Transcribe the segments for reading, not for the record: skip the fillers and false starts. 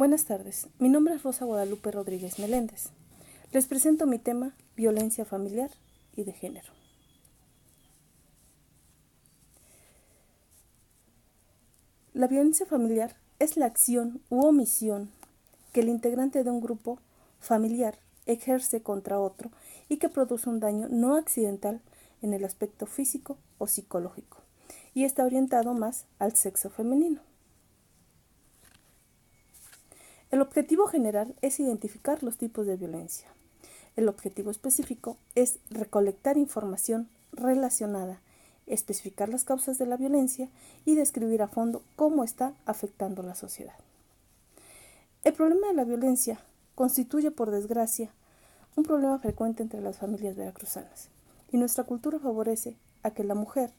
Buenas tardes, mi nombre es Rosa Guadalupe Rodríguez Meléndez. Les presento mi tema, violencia familiar y de género. La violencia familiar es la acción u omisión que el integrante de un grupo familiar ejerce contra otro y que produce un daño no accidental en el aspecto físico o psicológico, y está orientado más al sexo femenino. El objetivo general es identificar los tipos de violencia. El objetivo específico es recolectar información relacionada, especificar las causas de la violencia y describir a fondo cómo está afectando a la sociedad. El problema de la violencia constituye, por desgracia, un problema frecuente entre las familias veracruzanas, y nuestra cultura favorece a que la mujer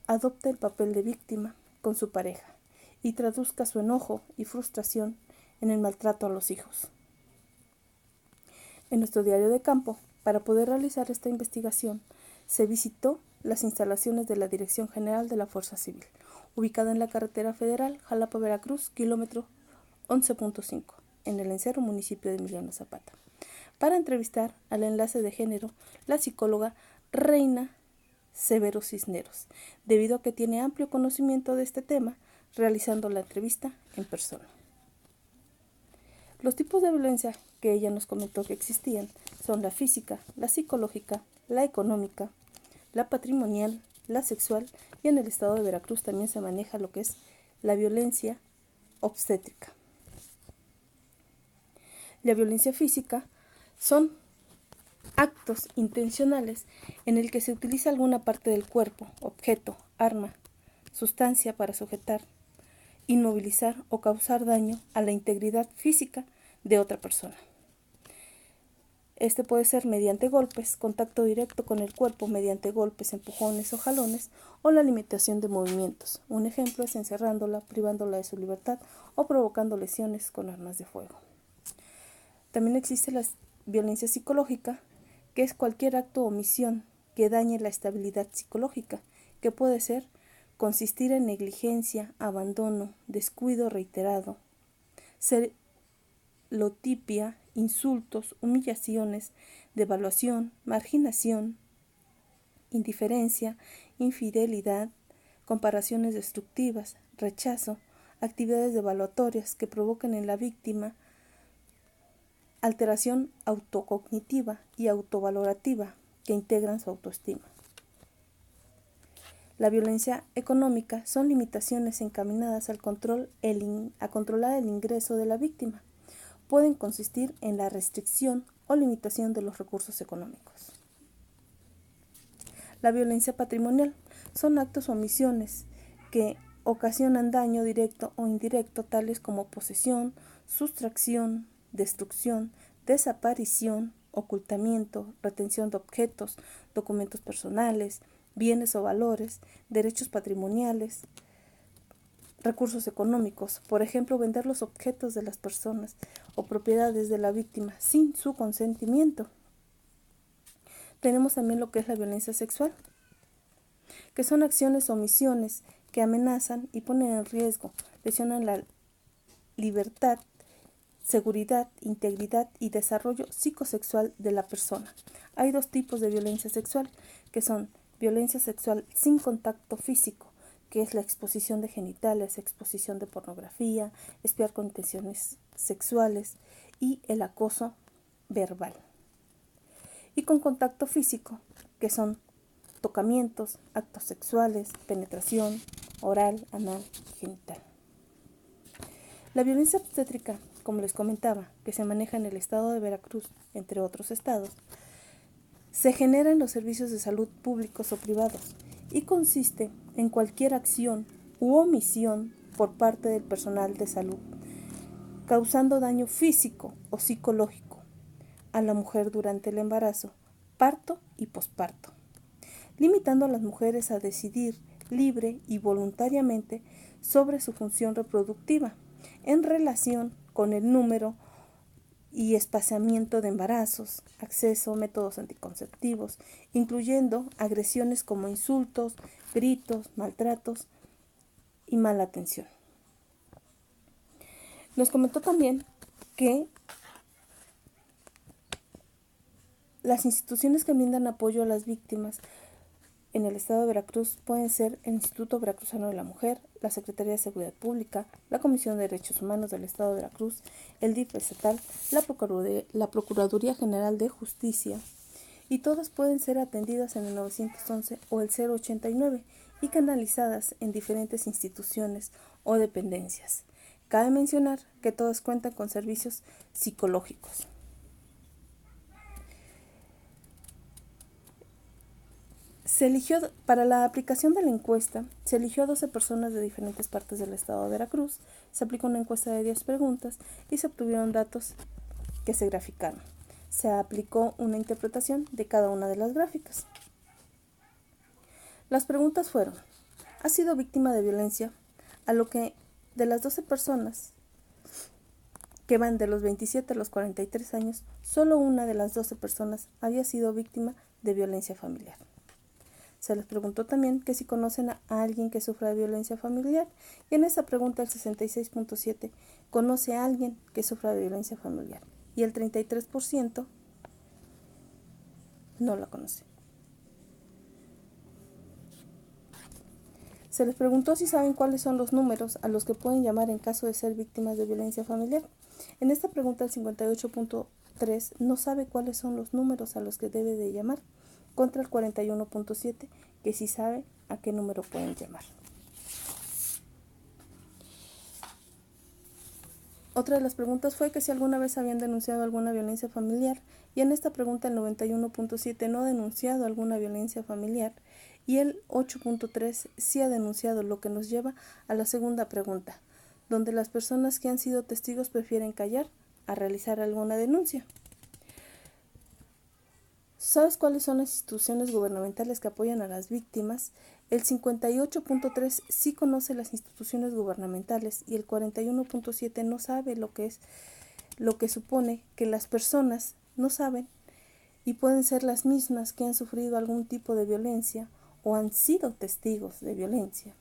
adopte el papel de víctima con su pareja y traduzca su enojo y frustración en el maltrato a los hijos. En nuestro diario de campo, para poder realizar esta investigación, se visitó las instalaciones de la Dirección General de la Fuerza Civil, ubicada en la carretera federal Jalapa-Veracruz, kilómetro 11.5, en el Encero, municipio de Emiliano Zapata, para entrevistar al enlace de género, la psicóloga Reina Severo Cisneros, debido a que tiene amplio conocimiento de este tema, realizando la entrevista en persona. Los tipos de violencia que ella nos comentó que existían son la física, la psicológica, la económica, la patrimonial, la sexual, y en el estado de Veracruz también se maneja lo que es la violencia obstétrica. La violencia física son actos intencionales en el que se utiliza alguna parte del cuerpo, objeto, arma, sustancia para sujetar, inmovilizar o causar daño a la integridad física de otra persona. Este puede ser mediante golpes, contacto directo con el cuerpo mediante golpes, empujones o jalones, o la limitación de movimientos. Un ejemplo es encerrándola, privándola de su libertad o provocando lesiones con armas de fuego. También existe la violencia psicológica, que es cualquier acto o omisión que dañe la estabilidad psicológica, que puede consistir en negligencia, abandono, descuido reiterado, celotipia, insultos, humillaciones, devaluación, marginación, indiferencia, infidelidad, comparaciones destructivas, rechazo, actividades devaluatorias que provocan en la víctima alteración autocognitiva y autovalorativa que integran su autoestima. La violencia económica son limitaciones encaminadas a controlar el ingreso de la víctima. Pueden consistir en la restricción o limitación de los recursos económicos. La violencia patrimonial son actos o omisiones que ocasionan daño directo o indirecto, tales como posesión, sustracción, destrucción, desaparición, ocultamiento, retención de objetos, documentos personales, bienes o valores, derechos patrimoniales, recursos económicos, por ejemplo, vender los objetos de las personas o propiedades de la víctima sin su consentimiento. Tenemos también lo que es la violencia sexual, que son acciones o omisiones que amenazan y ponen en riesgo, lesionan la libertad, seguridad, integridad y desarrollo psicosexual de la persona. Hay dos tipos de violencia sexual, que son violencia sexual sin contacto físico, que es la exposición de genitales, exposición de pornografía, espiar con intenciones sexuales, y el acoso verbal. Y con contacto físico, que son tocamientos, actos sexuales, penetración, oral, anal y genital. La violencia obstétrica, como les comentaba, que se maneja en el estado de Veracruz, entre otros estados, se genera en los servicios de salud públicos o privados y consiste en cualquier acción u omisión por parte del personal de salud, causando daño físico o psicológico a la mujer durante el embarazo, parto y posparto, limitando a las mujeres a decidir libre y voluntariamente sobre su función reproductiva en relación con el número y espaciamiento de embarazos, acceso a métodos anticonceptivos, incluyendo agresiones como insultos, gritos, maltratos y mala atención. Nos comentó también que las instituciones que brindan apoyo a las víctimas en el estado de Veracruz pueden ser el Instituto Veracruzano de la Mujer, la Secretaría de Seguridad Pública, la Comisión de Derechos Humanos del Estado de Veracruz, el DIF estatal, la Procuraduría General de Justicia, y todas pueden ser atendidas en el 911 o el 089 y canalizadas en diferentes instituciones o dependencias. Cabe mencionar que todas cuentan con servicios psicológicos. Para la aplicación de la encuesta, se eligió a 12 personas de diferentes partes del estado de Veracruz, se aplicó una encuesta de 10 preguntas y se obtuvieron datos que se graficaron. Se aplicó una interpretación de cada una de las gráficas. Las preguntas fueron: ¿has sido víctima de violencia? A lo que de las 12 personas que van de los 27 a los 43 años, solo una de las 12 personas había sido víctima de violencia familiar. Se les preguntó también que si conocen a alguien que sufra de violencia familiar, y en esta pregunta el 66.7 conoce a alguien que sufra de violencia familiar y el 33% no la conoce. Se les preguntó si saben cuáles son los números a los que pueden llamar en caso de ser víctimas de violencia familiar. En esta pregunta el 58.3 no sabe cuáles son los números a los que debe de llamar, contra el 41.7 que sí sabe a qué número pueden llamar. Otra de las preguntas fue que si alguna vez habían denunciado alguna violencia familiar, y en esta pregunta el 91.7 no ha denunciado alguna violencia familiar y el 8.3 sí ha denunciado, lo que nos lleva a la segunda pregunta, donde las personas que han sido testigos prefieren callar a realizar alguna denuncia. ¿Sabes cuáles son las instituciones gubernamentales que apoyan a las víctimas? El 58.3 sí conoce las instituciones gubernamentales y el 41.7 no sabe lo que supone que las personas no saben y pueden ser las mismas que han sufrido algún tipo de violencia o han sido testigos de violencia.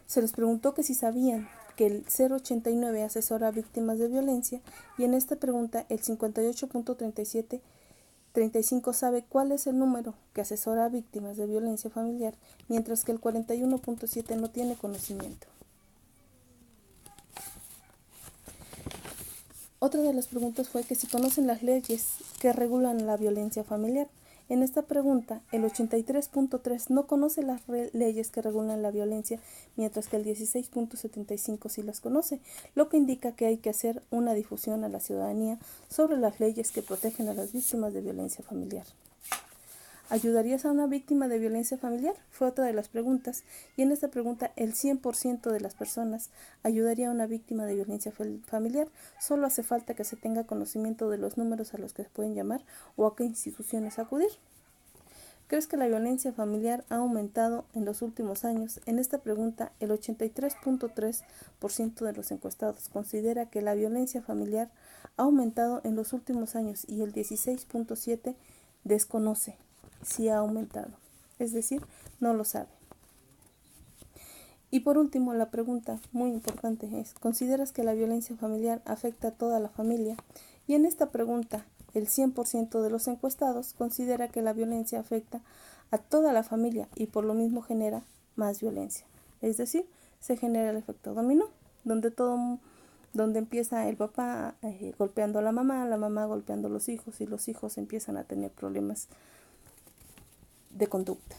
Se les preguntó que si sabían que el 089 asesora a víctimas de violencia, y en esta pregunta el 58.35 sabe cuál es el número que asesora a víctimas de violencia familiar, mientras que el 41.7 no tiene conocimiento. Otra de las preguntas fue que si conocen las leyes que regulan la violencia familiar. En esta pregunta, el 83.3 no conoce las leyes que regulan la violencia, mientras que el 16.75 sí las conoce, lo que indica que hay que hacer una difusión a la ciudadanía sobre las leyes que protegen a las víctimas de violencia familiar. ¿Ayudarías a una víctima de violencia familiar? Fue otra de las preguntas, y en esta pregunta el 100% de las personas ayudaría a una víctima de violencia familiar. Solo hace falta que se tenga conocimiento de los números a los que se pueden llamar o a qué instituciones acudir. ¿Crees que la violencia familiar ha aumentado en los últimos años? En esta pregunta el 83.3% de los encuestados considera que la violencia familiar ha aumentado en los últimos años y el 16.7% desconoce si ha aumentado, es decir, no lo sabe. Y por último, la pregunta muy importante es: ¿consideras que la violencia familiar afecta a toda la familia? Y en esta pregunta, el 100% de los encuestados considera que la violencia afecta a toda la familia y por lo mismo genera más violencia. Es decir, se genera el efecto dominó, donde empieza el papá golpeando a la mamá golpeando a los hijos, y los hijos empiezan a tener problemas de conducta.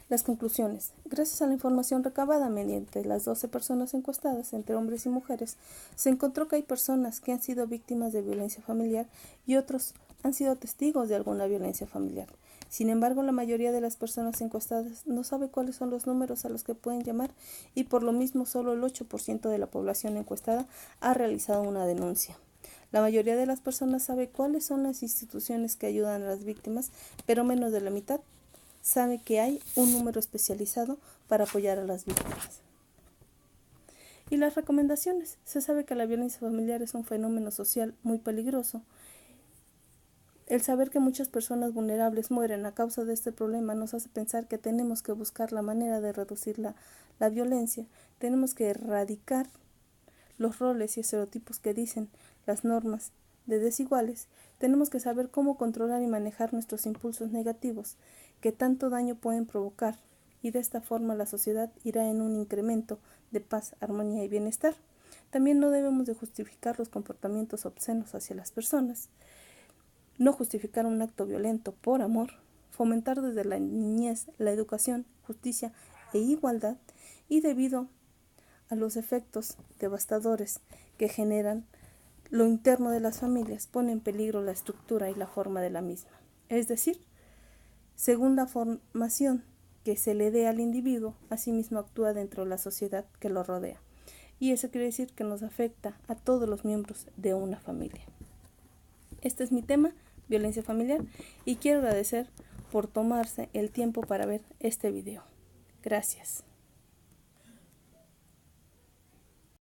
Las conclusiones. Gracias a la información recabada mediante las 12 personas encuestadas, entre hombres y mujeres, se encontró que hay personas que han sido víctimas de violencia familiar y otros han sido testigos de alguna violencia familiar. Sin embargo, la mayoría de las personas encuestadas no sabe cuáles son los números a los que pueden llamar, y por lo mismo solo el 8% de la población encuestada ha realizado una denuncia. La mayoría de las personas sabe cuáles son las instituciones que ayudan a las víctimas, pero menos de la mitad sabe que hay un número especializado para apoyar a las víctimas. Y las recomendaciones. Se sabe que la violencia familiar es un fenómeno social muy peligroso. El saber que muchas personas vulnerables mueren a causa de este problema nos hace pensar que tenemos que buscar la manera de reducir la violencia, tenemos que erradicar los roles y estereotipos que dicen las normas de desiguales, tenemos que saber cómo controlar y manejar nuestros impulsos negativos que tanto daño pueden provocar, y de esta forma la sociedad irá en un incremento de paz, armonía y bienestar. También no debemos de justificar los comportamientos obscenos hacia las personas, no justificar un acto violento por amor, fomentar desde la niñez la educación, justicia e igualdad, y debido a los efectos devastadores que generan lo interno de las familias, pone en peligro la estructura y la forma de la misma. Es decir, según la formación que se le dé al individuo, asimismo actúa dentro de la sociedad que lo rodea. Y eso quiere decir que nos afecta a todos los miembros de una familia. Este es mi tema, violencia familiar, y quiero agradecer por tomarse el tiempo para ver este video. Gracias.